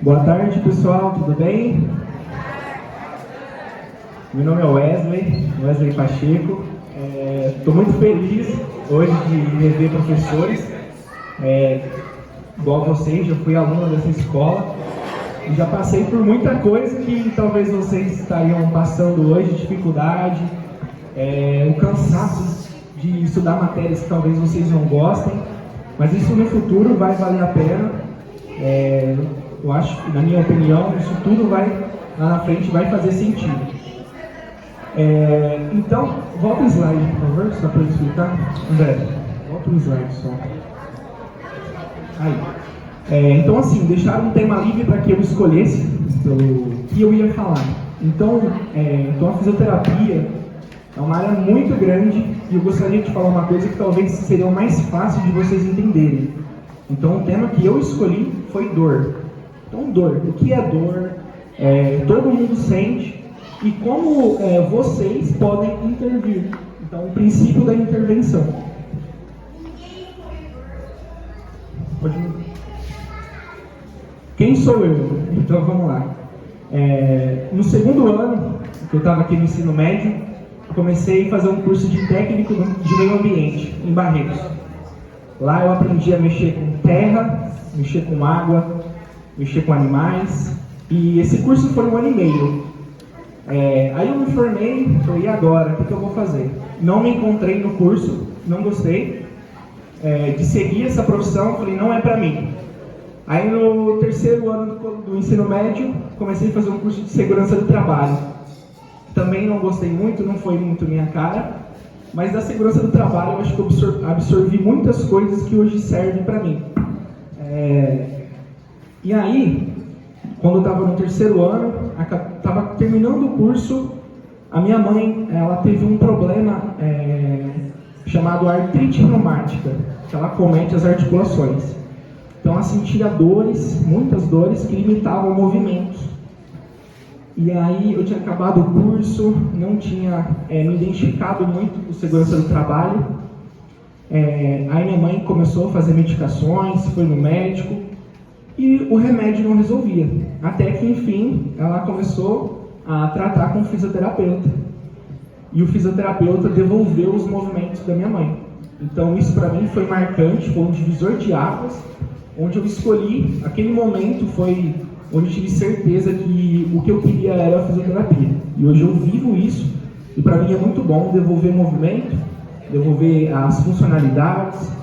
Boa tarde, pessoal, tudo bem? Meu nome é Wesley Pacheco. Estou muito feliz hoje de rever professores. Igual vocês, já fui aluno dessa escola e já passei por muita coisa que talvez vocês estariam passando hoje, dificuldade, o cansaço de estudar matérias que talvez vocês não gostem, mas isso no futuro vai valer a pena. Eu acho, na minha opinião, isso tudo vai, lá na frente, vai fazer sentido. Então, volta o slide, por favor, só para eu explicar. André, volta o slide só. Aí. Então, assim, deixaram um tema livre para que eu escolhesse pelo que eu ia falar. Então, a fisioterapia é uma área muito grande e eu gostaria de falar uma coisa que talvez seria o mais fácil de vocês entenderem. Então, o tema que eu escolhi foi dor. Então, dor. O que é dor? Todo mundo sente e como vocês podem intervir. Então, o princípio da intervenção. Quem sou eu? Então, vamos lá. No segundo ano, que eu estava aqui no ensino médio, comecei a fazer um curso de técnico de meio ambiente, em Barretos. Lá eu aprendi a mexer com terra, mexer com água, mexer com animais, e esse curso foi 1 ano e meio. Aí eu me formei, falei, e agora? O que eu vou fazer? Não me encontrei no curso, não gostei de seguir essa profissão, falei, não é pra mim. Aí no terceiro ano do ensino médio, comecei a fazer um curso de segurança do trabalho. Também não gostei muito, não foi muito minha cara, mas da segurança do trabalho eu acho que eu absorvi muitas coisas que hoje servem pra mim. E aí, quando eu estava no terceiro ano, estava terminando o curso, a minha mãe, ela teve um problema chamado artrite reumática, que ela comete as articulações. Então ela sentia dores, muitas dores, que limitavam o movimento. E aí eu tinha acabado o curso, não tinha me identificado muito com segurança do trabalho. Aí minha mãe começou a fazer medicações, foi no médico, e o remédio não resolvia. Até que, enfim, ela começou a tratar com o fisioterapeuta. E o fisioterapeuta devolveu os movimentos da minha mãe. Então, isso para mim foi marcante, foi um divisor de águas, onde eu escolhi, aquele momento foi onde eu tive certeza que o que eu queria era a fisioterapia. E hoje eu vivo isso, e para mim é muito bom devolver movimento, devolver as funcionalidades,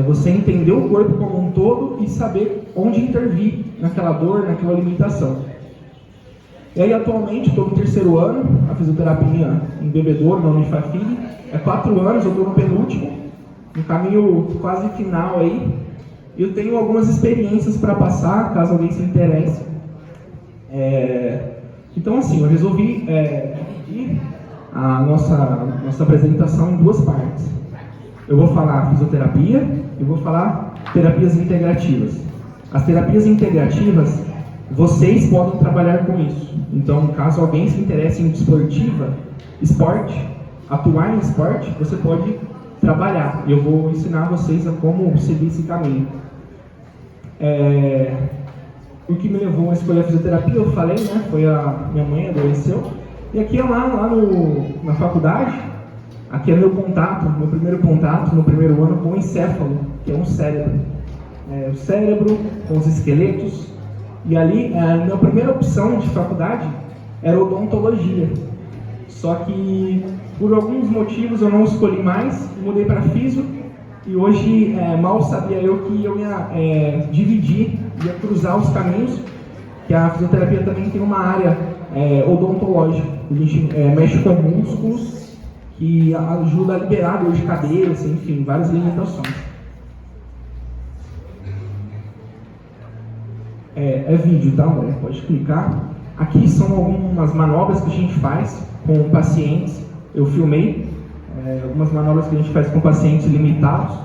você entender o corpo como um todo e saber onde intervir naquela dor, naquela limitação. E aí, atualmente, estou no terceiro ano, a fisioterapia em Bebedouro, na Unifafig. 4 anos, eu estou no penúltimo, no caminho quase final aí. Eu tenho algumas experiências para passar, caso alguém se interesse. Então, assim, eu resolvi dividir a nossa apresentação em 2 partes. Eu vou falar fisioterapia e vou falar terapias integrativas. As terapias integrativas, vocês podem trabalhar com isso. Então, caso alguém se interesse em esporte, atuar em esporte, você pode trabalhar. Eu vou ensinar vocês a como seguir esse caminho. O que me levou a escolher a fisioterapia, eu falei, né? Foi a minha mãe adoeceu. E aqui lá na faculdade, aqui é meu primeiro contato no primeiro ano com o encéfalo, que é um cérebro. O cérebro com os esqueletos. E ali, a minha primeira opção de faculdade era odontologia. Só que, por alguns motivos, eu não escolhi mais, mudei para físio. E hoje, mal sabia eu que eu ia dividir, ia cruzar os caminhos, que a fisioterapia também tem uma área odontológica. A gente mexe com músculos, que ajuda a liberar dor de cabeça, enfim, várias limitações. Vídeo, tá, André? Pode clicar. Aqui são algumas manobras que a gente faz com pacientes. Eu filmei algumas manobras que a gente faz com pacientes limitados,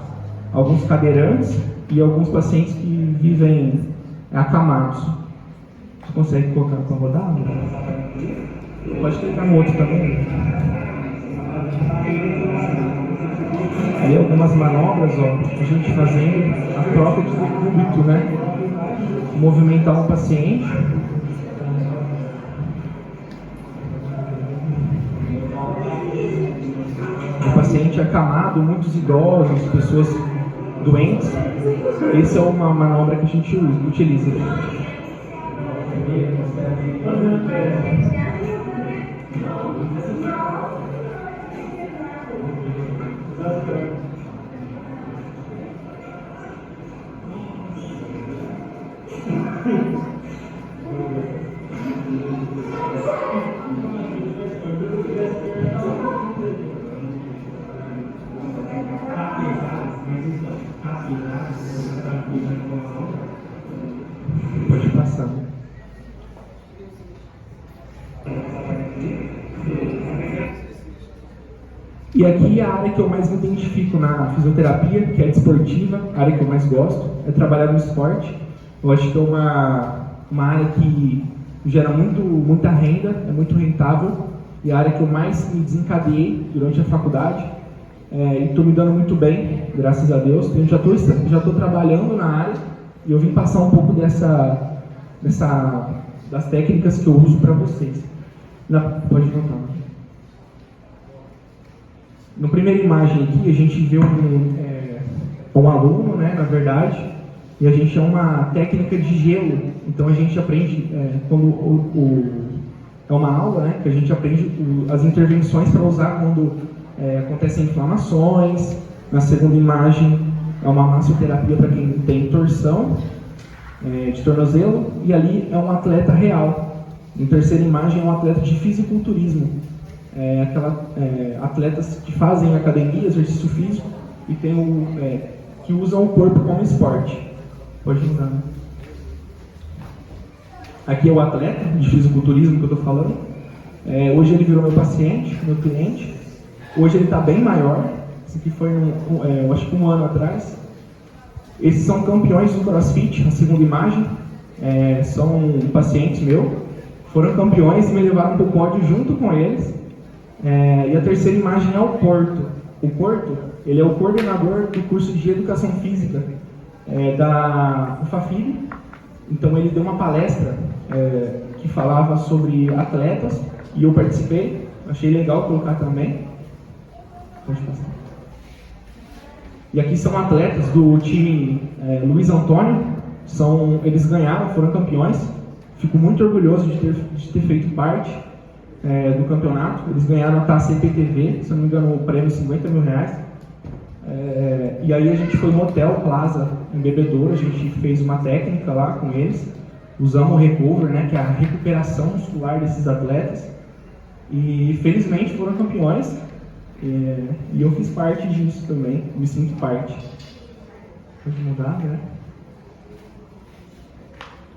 alguns cadeirantes e alguns pacientes que vivem acamados. Você consegue colocar para rodar? Pode clicar no outro também. Ali algumas manobras, a gente fazendo a troca de decúbito, né? movimentar um paciente. O paciente acamado, muitos idosos, pessoas doentes. Essa é uma manobra que a gente utiliza. Pode passar. E aqui a área que eu mais me identifico na fisioterapia, que é a desportiva, a área que eu mais gosto, é trabalhar no esporte. Eu acho que é uma área que gera muita renda, é muito rentável, e a área que eu mais me desencadeei durante a faculdade. E estou me dando muito bem, graças a Deus. Eu já estou trabalhando na área e eu vim passar um pouco das técnicas que eu uso para vocês. Pode voltar. Na primeira imagem aqui, a gente vê um aluno, né, na verdade, e a gente é uma técnica de gelo. Então a gente aprende, é uma aula, né, que a gente aprende as intervenções para usar quando acontecem inflamações. Na segunda imagem é uma massoterapia para quem tem torção de tornozelo, e ali é um atleta real. Na terceira imagem é um atleta de fisiculturismo, atletas que fazem academia, exercício físico e que usam o corpo como esporte. Pode mudar, né? Aqui é o atleta de fisiculturismo que eu estou falando. Hoje ele virou meu paciente, meu cliente. Hoje ele está bem maior. Isso aqui foi, eu acho que um ano atrás. Esses são campeões do CrossFit, a segunda imagem. São pacientes meus. Foram campeões e me levaram para o pódio junto com eles. E a terceira imagem é o Porto. O Porto, ele é o coordenador do curso de Educação Física da UFAFIB. Então ele deu uma palestra que falava sobre atletas e eu participei. Achei legal colocar também. Pode passar. E aqui são atletas do time Luiz Antônio. Eles ganharam, foram campeões. Fico muito orgulhoso de ter feito parte do campeonato. Eles ganharam a taça IPTV, se não me engano, o prêmio R$50 mil. E aí a gente foi no Hotel Plaza, em Bebedouro. A gente fez uma técnica lá com eles. Usamos o recover, né, que é a recuperação muscular desses atletas. E felizmente foram campeões. E eu fiz parte disso também, me sinto parte. Pode mudar, né?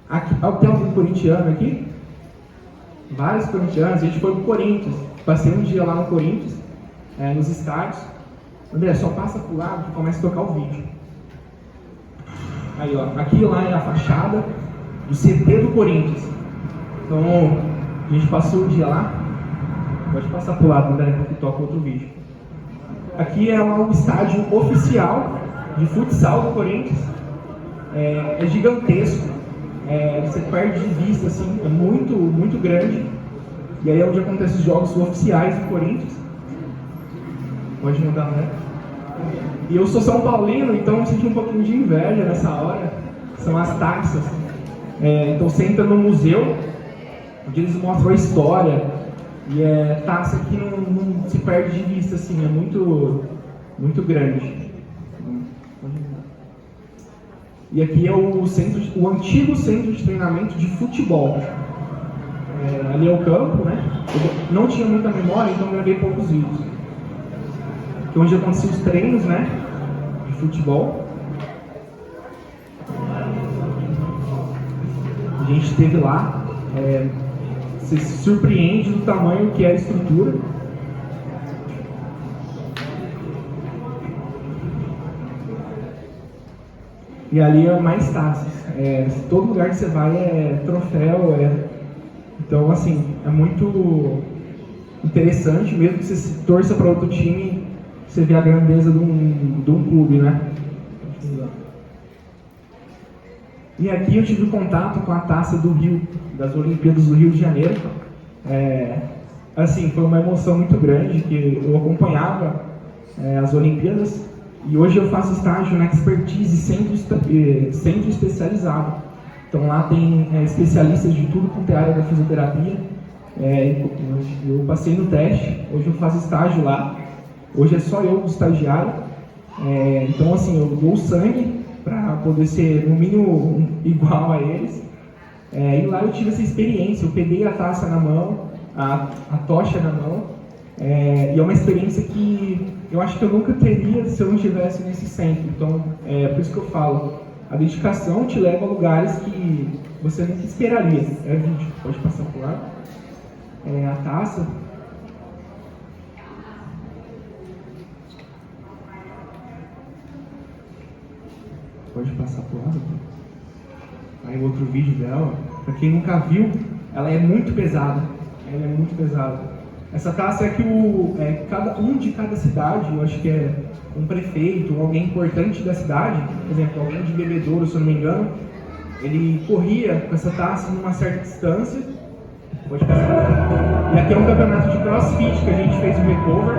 Aqui, tem algum corintiano aqui? Vários corintianos. A gente foi pro Corinthians. Passei um dia lá no Corinthians, nos estádios. André, só passa pro lado que começa a tocar o vídeo. Aí, ó, aqui lá é a fachada do CT do Corinthians. Então, a gente passou um dia lá. Pode passar pro lado, André, que toca outro vídeo. Aqui é o estádio oficial de futsal do Corinthians. É gigantesco. Você perde de vista, assim, é muito, muito grande. E aí é onde acontecem os jogos oficiais do Corinthians. Pode mudar, né? E eu sou São Paulino, então eu senti um pouquinho de inveja nessa hora. São as taças. Então você entra no museu, onde eles mostram a história. E taça que não se perde de vista, assim, é muito, muito grande. E aqui é o antigo centro de treinamento de futebol. Ali é o campo, né? Eu não tinha muita memória, então gravei poucos vídeos. Aqui é onde aconteciam os treinos, né? De futebol. A gente esteve lá. Você se surpreende do tamanho que é a estrutura. E ali é mais taças. Todo lugar que você vai é troféu. Então, assim, é muito interessante, mesmo que você se torça para outro time, você vê a grandeza de um clube, né? E aqui eu tive contato com a taça do Rio, das Olimpíadas do Rio de Janeiro. Assim, foi uma emoção muito grande, que eu acompanhava as Olimpíadas e hoje eu faço estágio na Expertise Centro Especializado. Então lá tem especialistas de tudo quanto é área da fisioterapia. Eu passei no teste, hoje eu faço estágio lá. Hoje é só eu, o estagiário. Então assim, eu dou sangue para poder ser no mínimo igual a eles. E lá eu tive essa experiência, eu peguei a taça na mão, a tocha na mão, e é uma experiência que eu acho que eu nunca teria se eu não estivesse nesse centro. Então, por isso que eu falo, a dedicação te leva a lugares que você nunca esperaria. Vídeo, pode passar por lá. A taça. Pode passar por lá. Aí outro vídeo dela, para quem nunca viu, ela é muito pesada. Ela é muito pesada. Essa taça é que cada um de cada cidade, eu acho que é um prefeito, ou alguém importante da cidade, por exemplo, alguém de Bebedouro, se eu não me engano, ele corria com essa taça numa certa distância. Pode passar. E aqui é um campeonato de crossfit que a gente fez o recover.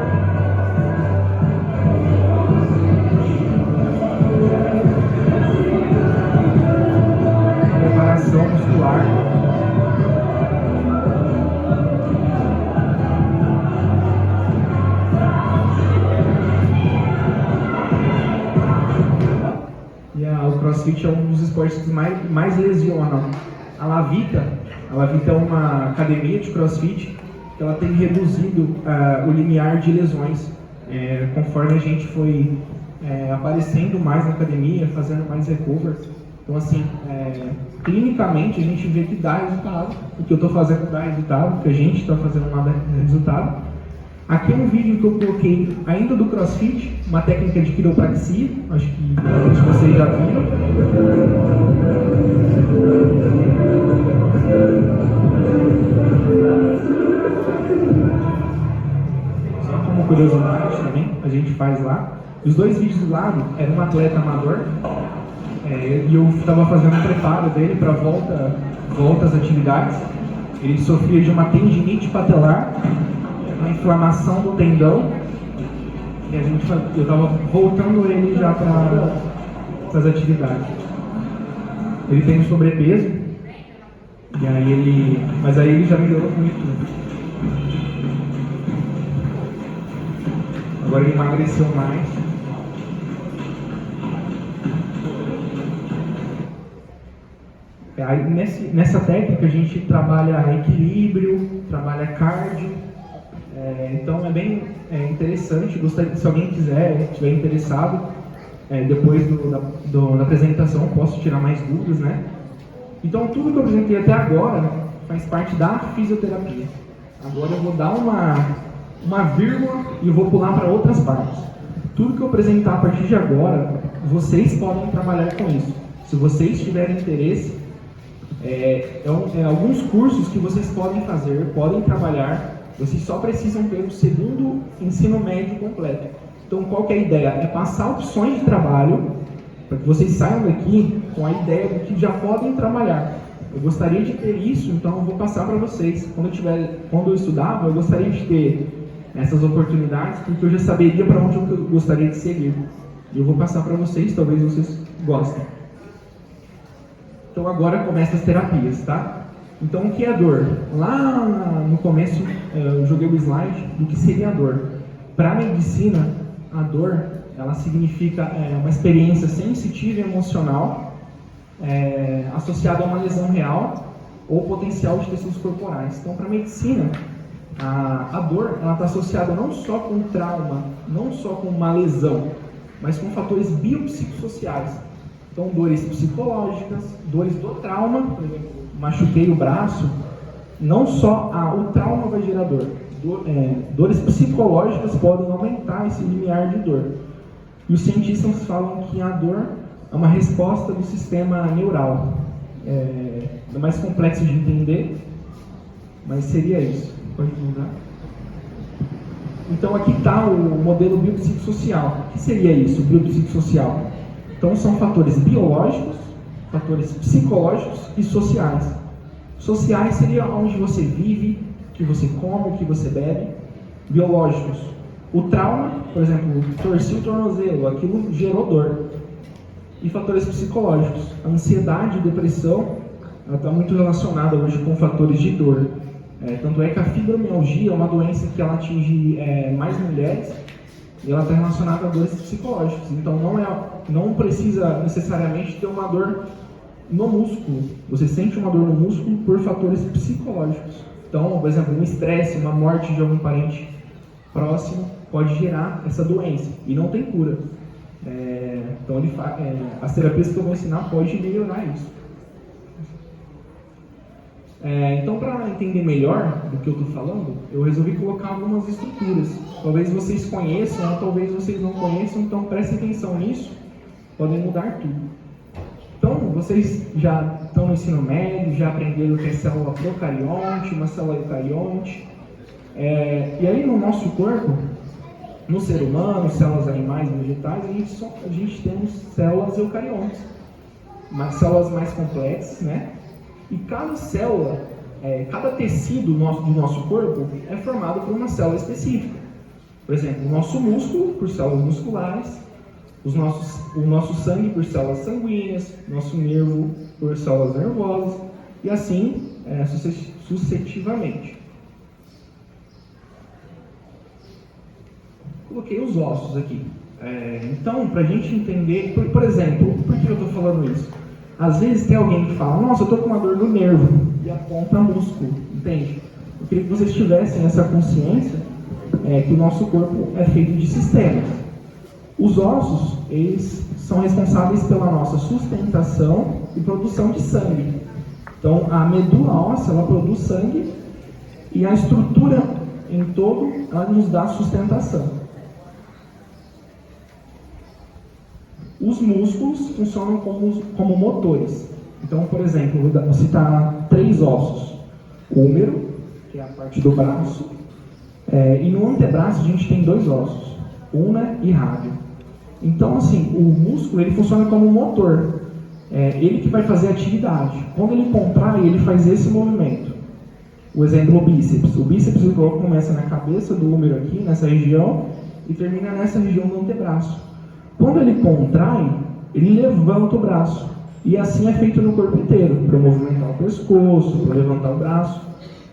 Preparação muscular. O CrossFit é um dos esportes que mais lesionam. A Lavita é uma academia de CrossFit que ela tem reduzido o limiar de lesões conforme a gente foi aparecendo mais na academia, fazendo mais recover. Então assim, clinicamente a gente vê que dá resultado. O que eu estou fazendo dá resultado, o que a gente está fazendo dá resultado. Aqui é um vídeo que eu coloquei ainda do CrossFit, uma técnica de quiropraxia, acho que muitos de vocês já viram. Só como curiosidade também, a gente faz lá. Os dois vídeos do lado era um atleta amador, e eu estava fazendo um preparo dele para volta às atividades. Ele sofria de uma tendinite patelar, uma inflamação do tendão, e eu estava voltando ele já para as atividades. Ele tem um sobrepeso, mas aí ele já melhorou muito. Agora ele emagreceu mais. Aí nessa técnica a gente trabalha equilíbrio, trabalha cardio. Então é bem interessante. Gostaria, se alguém estiver interessado, depois da apresentação posso tirar mais dúvidas, né? Então tudo que eu apresentei até agora faz parte da fisioterapia. Agora eu vou dar uma vírgula e eu vou pular para outras partes. Tudo que eu apresentar a partir de agora, vocês podem trabalhar com isso. Se vocês tiverem interesse, alguns cursos que vocês podem fazer, podem trabalhar. Vocês só precisam ter o segundo ensino médio completo. Então, qual que é a ideia? É passar opções de trabalho para que vocês saiam daqui com a ideia de que já podem trabalhar. Eu gostaria de ter isso, então eu vou passar para vocês. Quando eu estudava, eu gostaria de ter essas oportunidades, porque eu já saberia para onde eu gostaria de seguir. E eu vou passar para vocês, talvez vocês gostem. Então, agora começa as terapias, tá? Então, o que é a dor? Lá no começo, eu joguei o slide do que seria a dor. Para a medicina, a dor, ela significa uma experiência sensitiva e emocional associada a uma lesão real ou potencial de tecidos corporais. Então, para a medicina, a dor está associada não só com trauma, não só com uma lesão, mas com fatores biopsicossociais. Então, dores psicológicas, dores do trauma, por exemplo, machuquei o braço, não só o trauma vai gerar dor. Dores psicológicas podem aumentar esse limiar de dor. E os cientistas falam que a dor é uma resposta do sistema neural. É mais complexo de entender, mas seria isso. Pode mudar? Então aqui está o modelo biopsicossocial. O que seria isso, biopsicossocial? Então são fatores biológicos fatores psicológicos e sociais. Sociais seria onde você vive, o que você come, o que você bebe. Biológicos, o trauma, por exemplo, torci o tornozelo, aquilo gerou dor. E fatores psicológicos, a ansiedade e depressão, ela está muito relacionada hoje com fatores de dor. Tanto é que a fibromialgia é uma doença que ela atinge mais mulheres e ela está relacionada a dores psicológicas. Então não precisa necessariamente ter uma dor no músculo. Você sente uma dor no músculo por fatores psicológicos. Então, por exemplo, um estresse, uma morte de algum parente próximo pode gerar essa doença e não tem cura. Então as terapias que eu vou ensinar podem melhorar isso. Então, para entender melhor do que eu estou falando, eu resolvi colocar algumas estruturas. Talvez vocês conheçam, ou talvez vocês não conheçam, então prestem atenção nisso, podem mudar tudo. Então, vocês já estão no ensino médio, já aprenderam o que é célula procarionte, uma célula eucarionte. E aí no nosso corpo, no ser humano, células animais e vegetais, a gente tem células eucariontes, células mais complexas, né? E cada célula, cada tecido do nosso corpo é formado por uma célula específica. Por exemplo, o nosso músculo por células musculares, o nosso sangue por células sanguíneas, nosso nervo por células nervosas, e assim sucessivamente. Coloquei os ossos aqui. Então, para a gente entender, por exemplo, por que eu estou falando isso? Às vezes tem alguém que fala, nossa, eu estou com uma dor no nervo, e aponta músculo, entende? Eu queria que vocês tivessem essa consciência que o nosso corpo é feito de sistemas. Os ossos, eles são responsáveis pela nossa sustentação e produção de sangue. Então, a medula óssea, ela produz sangue, e a estrutura em todo, ela nos dá sustentação. Os músculos funcionam como motores. Então, por exemplo, vou citar 3 ossos. O húmero, que é a parte do braço, e no antebraço a gente tem 2 ossos, ulna e rádio. Então, assim, o músculo ele funciona como um motor. Ele que vai fazer a atividade. Quando ele contrai, ele faz esse movimento. O exemplo, o bíceps. O bíceps começa na cabeça do húmero aqui, nessa região, e termina nessa região do antebraço. Quando ele contrai, ele levanta o braço. E assim é feito no corpo inteiro, para movimentar o pescoço, para levantar o braço.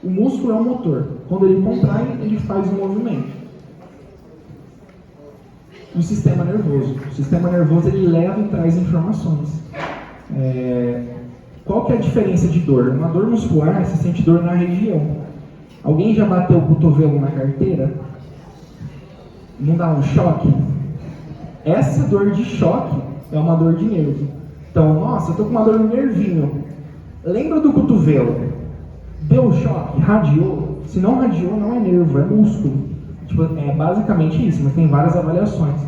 O músculo é o motor. Quando ele contrai, ele faz o movimento. O sistema nervoso. O sistema nervoso ele leva e traz informações. Qual que é a diferença de dor? Uma dor muscular, você sente dor na região. Alguém já bateu o cotovelo na carteira? Não dá um choque? Essa dor de choque é uma dor de nervo. Então, nossa, eu estou com uma dor no nervinho. Lembra do cotovelo? Deu choque? Radiou? Se não radiou, não é nervo, é músculo. É basicamente isso, mas tem várias avaliações.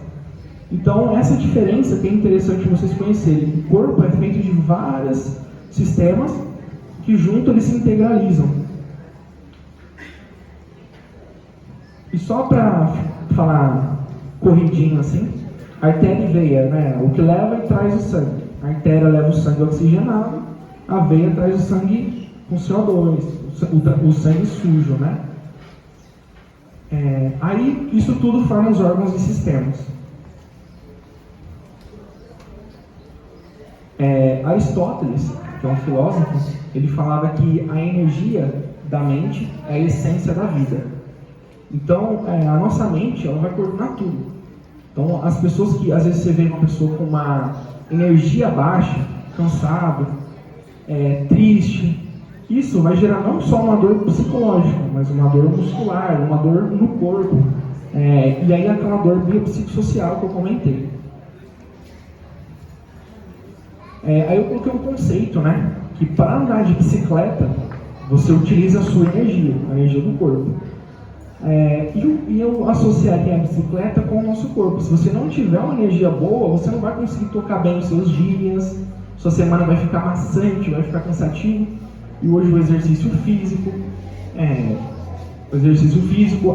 Então, essa diferença que é interessante vocês conhecerem. O corpo é feito de vários sistemas que juntos eles se integralizam. E só para falar corridinho assim, artéria e veia, né? O que leva e traz o sangue. A artéria leva o sangue oxigenado, a veia traz o sangue com CO2, o sangue sujo, né? Aí, isso tudo forma os órgãos e sistemas. Aristóteles, que é um filósofo, ele falava que a energia da mente é a essência da vida. Então, a nossa mente, ela vai coordenar tudo. Então, as pessoas que, às vezes, você vê uma pessoa com uma energia baixa, cansado, triste, isso vai gerar não só uma dor psicológica, mas uma dor muscular, uma dor no corpo. E aí aquela dor biopsicossocial que eu comentei. Aí eu coloquei um conceito, né? Que para andar de bicicleta, você utiliza a sua energia, a energia do corpo. E eu associaria a bicicleta com o nosso corpo. Se você não tiver uma energia boa, você não vai conseguir tocar bem os seus dias, sua semana vai ficar maçante, vai ficar cansativo. E hoje o exercício físico,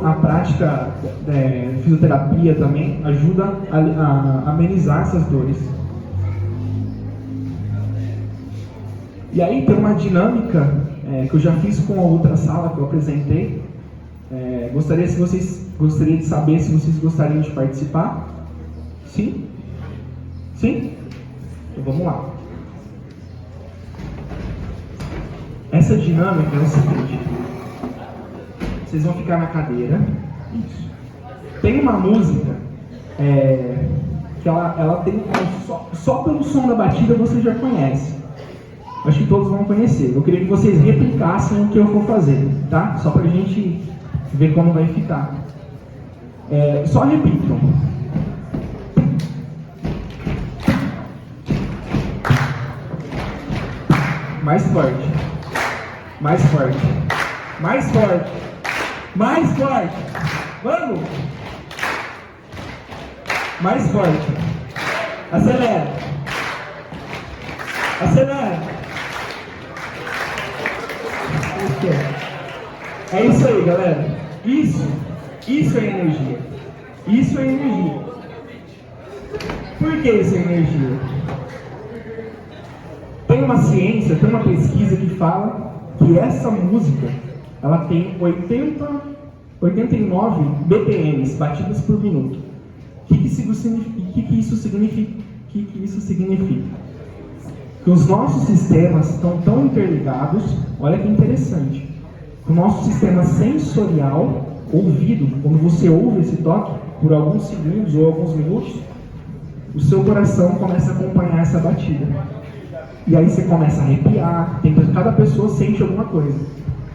a prática fisioterapia também ajuda a amenizar essas dores. E aí tem uma dinâmica que eu já fiz com a outra sala que eu apresentei. Gostaria de saber se vocês gostariam de participar. Sim? Sim? Então vamos lá. Essa dinâmica é o seguinte. Vocês vão ficar na cadeira. Isso. Tem uma música que ela tem só pelo som da batida você já conhece. Acho que todos vão conhecer. Eu queria que vocês replicassem o que eu vou fazer, tá? Só pra gente ver como vai ficar. Só repitam. Mais forte. Mais forte. Mais forte. Mais forte. Vamos! Mais forte. Acelera. Acelera. É isso aí, galera. Isso é energia. Isso é energia. Por que isso é energia? Tem uma ciência, tem uma pesquisa que fala que essa música ela tem 89 BPMs, batidas por minuto. O que isso significa? Que os nossos sistemas estão tão interligados, olha que interessante. O nosso sistema sensorial, ouvido, quando você ouve esse toque, por alguns segundos ou alguns minutos, o seu coração começa a acompanhar essa batida. E aí você começa a arrepiar, cada pessoa sente alguma coisa.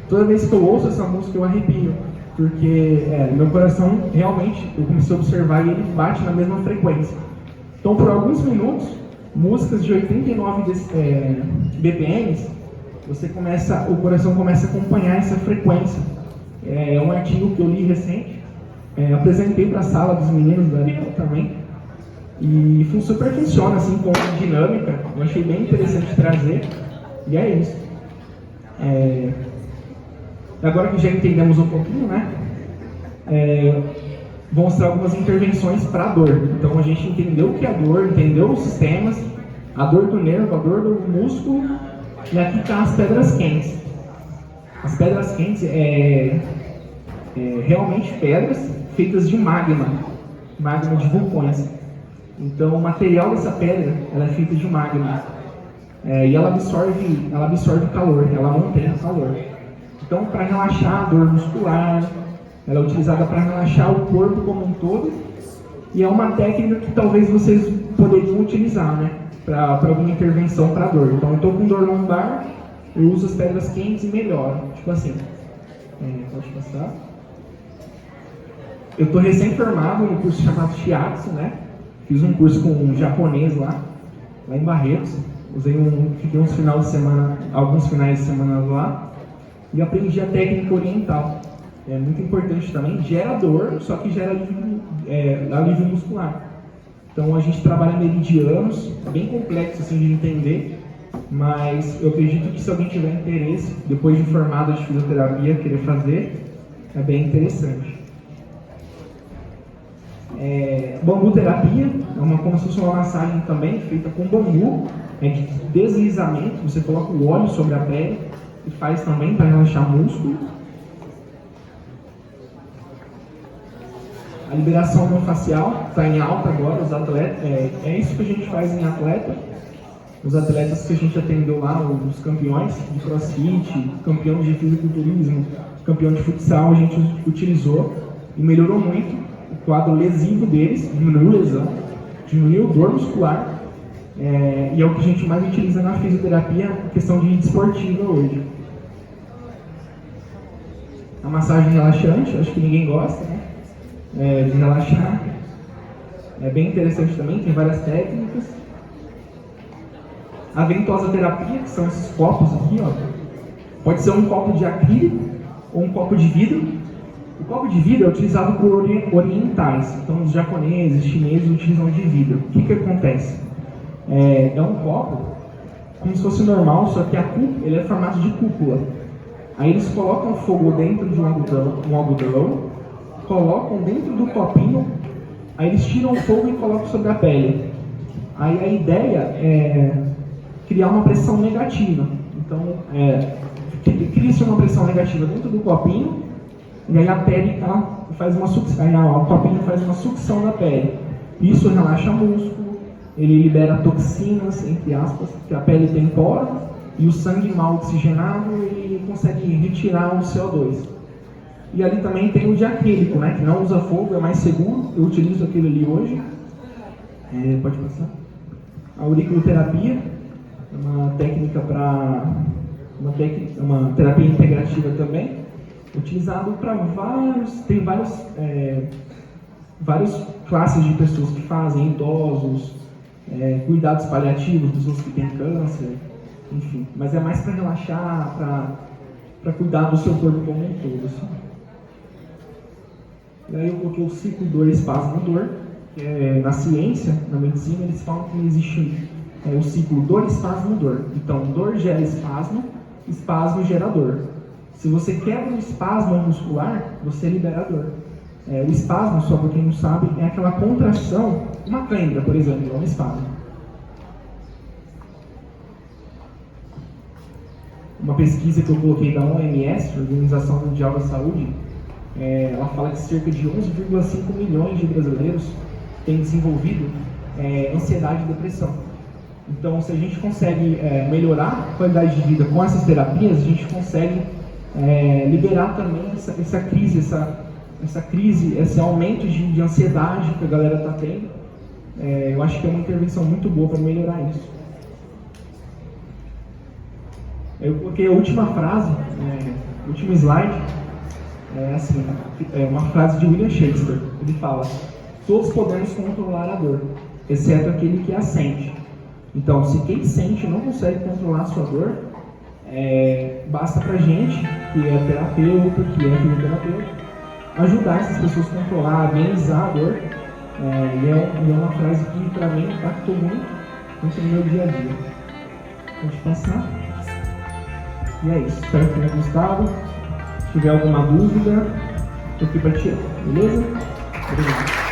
Toda vez que eu ouço essa música eu arrepio, porque meu coração realmente, eu comecei a observar e ele bate na mesma frequência. Então por alguns minutos, músicas de 89 BPMs, o coração começa a acompanhar essa frequência. É um artigo que eu li recente, apresentei para a sala dos meninos da Ariel também, e super funciona assim com dinâmica. Eu achei bem interessante trazer, e é isso. Agora que já entendemos um pouquinho, né? Vou mostrar algumas intervenções para a dor. Então a gente entendeu o que é a dor, entendeu os sistemas, a dor do nervo, a dor do músculo, e aqui está as pedras quentes. As pedras quentes realmente pedras feitas de magma de vulcões. Então o material dessa pedra ela é feita de magma e ela absorve calor, ela mantém o calor. Então para relaxar a dor muscular, ela é utilizada para relaxar o corpo como um todo, e é uma técnica que talvez vocês poderiam utilizar, né, para alguma intervenção para dor. Então eu estou com dor lombar, eu uso as pedras quentes e melhoro, tipo assim. Pode passar. Eu estou recém-formado no curso chamado Shiatsu, né? Fiz um curso com um japonês lá em Barretos. Fiquei alguns finais de semana lá, e aprendi a técnica oriental. É muito importante também, gera dor, só que gera alívio muscular. Então a gente trabalha meridianos, é bem complexo assim de entender, mas eu acredito que se alguém tiver interesse, depois de formado de fisioterapia, querer fazer, é bem interessante. Bambu terapia é como se fosse uma massagem também, feita com bambu, de deslizamento. Você coloca o óleo sobre a pele e faz também para relaxar músculo. A liberação miofascial está em alta agora, os atletas, é isso que a gente faz em atleta. Os atletas que a gente atendeu lá, os campeões de crossfit, campeão de fisiculturismo, campeão de futsal, a gente utilizou e melhorou muito o quadro lesivo deles, diminuiu lesão, diminuiu dor muscular, e é o que a gente mais utiliza na fisioterapia, questão de desportiva hoje. A massagem relaxante, acho que ninguém gosta, né? De relaxar, é bem interessante também, tem várias técnicas. A ventosa terapia, que são esses copos aqui, ó. Pode ser um copo de acrílico ou um copo de vidro. O copo de vidro é utilizado por orientais, então os japoneses, chineses utilizam de vidro. O que acontece? É um copo como se fosse normal, só que ele é formato de cúpula. Aí eles colocam fogo dentro de um algodão, colocam dentro do copinho, aí eles tiram o fogo e colocam sobre a pele. Aí a ideia é criar uma pressão negativa. Então, cria-se uma pressão negativa dentro do copinho, e aí a pele ela faz uma sucção, o copinho faz uma sucção da pele. Isso relaxa músculo, ele libera toxinas, entre aspas, que a pele tem poros, e o sangue mal oxigenado ele consegue retirar o CO2. E ali também tem o de acrílico, né, que não usa fogo, é mais seguro. Eu utilizo aquele ali hoje. Pode passar. A auriculoterapia é uma técnica para uma terapia integrativa também, utilizado para várias classes de pessoas que fazem, idosos, cuidados paliativos, pessoas que têm câncer, enfim. Mas é mais para relaxar, para cuidar do seu corpo como um todo. Assim. E aí eu coloquei o ciclo dor, espasmo, dor. Na ciência, na medicina, eles falam que existe o ciclo dor, espasmo, dor. Então, dor gera espasmo, espasmo gera dor. Se você quebra o espasmo muscular, você libera a dor. O espasmo, só para quem não sabe, é aquela contração, uma cãibra, por exemplo, é um espasmo. Uma pesquisa que eu coloquei da OMS, Organização Mundial da Saúde, ela fala que cerca de 11,5 milhões de brasileiros têm desenvolvido ansiedade e depressão. Então, se a gente consegue melhorar a qualidade de vida com essas terapias, a gente consegue liberar também essa crise, esse aumento de ansiedade que a galera está tendo. Eu acho que é uma intervenção muito boa para melhorar isso. Eu coloquei a última frase, o último slide, é uma frase de William Shakespeare. Ele fala: todos podemos controlar a dor, exceto aquele que a sente. Então, se quem sente não consegue controlar a sua dor, basta pra gente, que é terapeuta, que é fisioterapeuta, ajudar essas pessoas a controlar, a amenizar a dor. E é uma frase que pra mim impactou muito no meu dia a dia. Pode passar. E é isso, espero que tenha gostado. Se tiver alguma dúvida, estou aqui para tirar, beleza? Obrigado.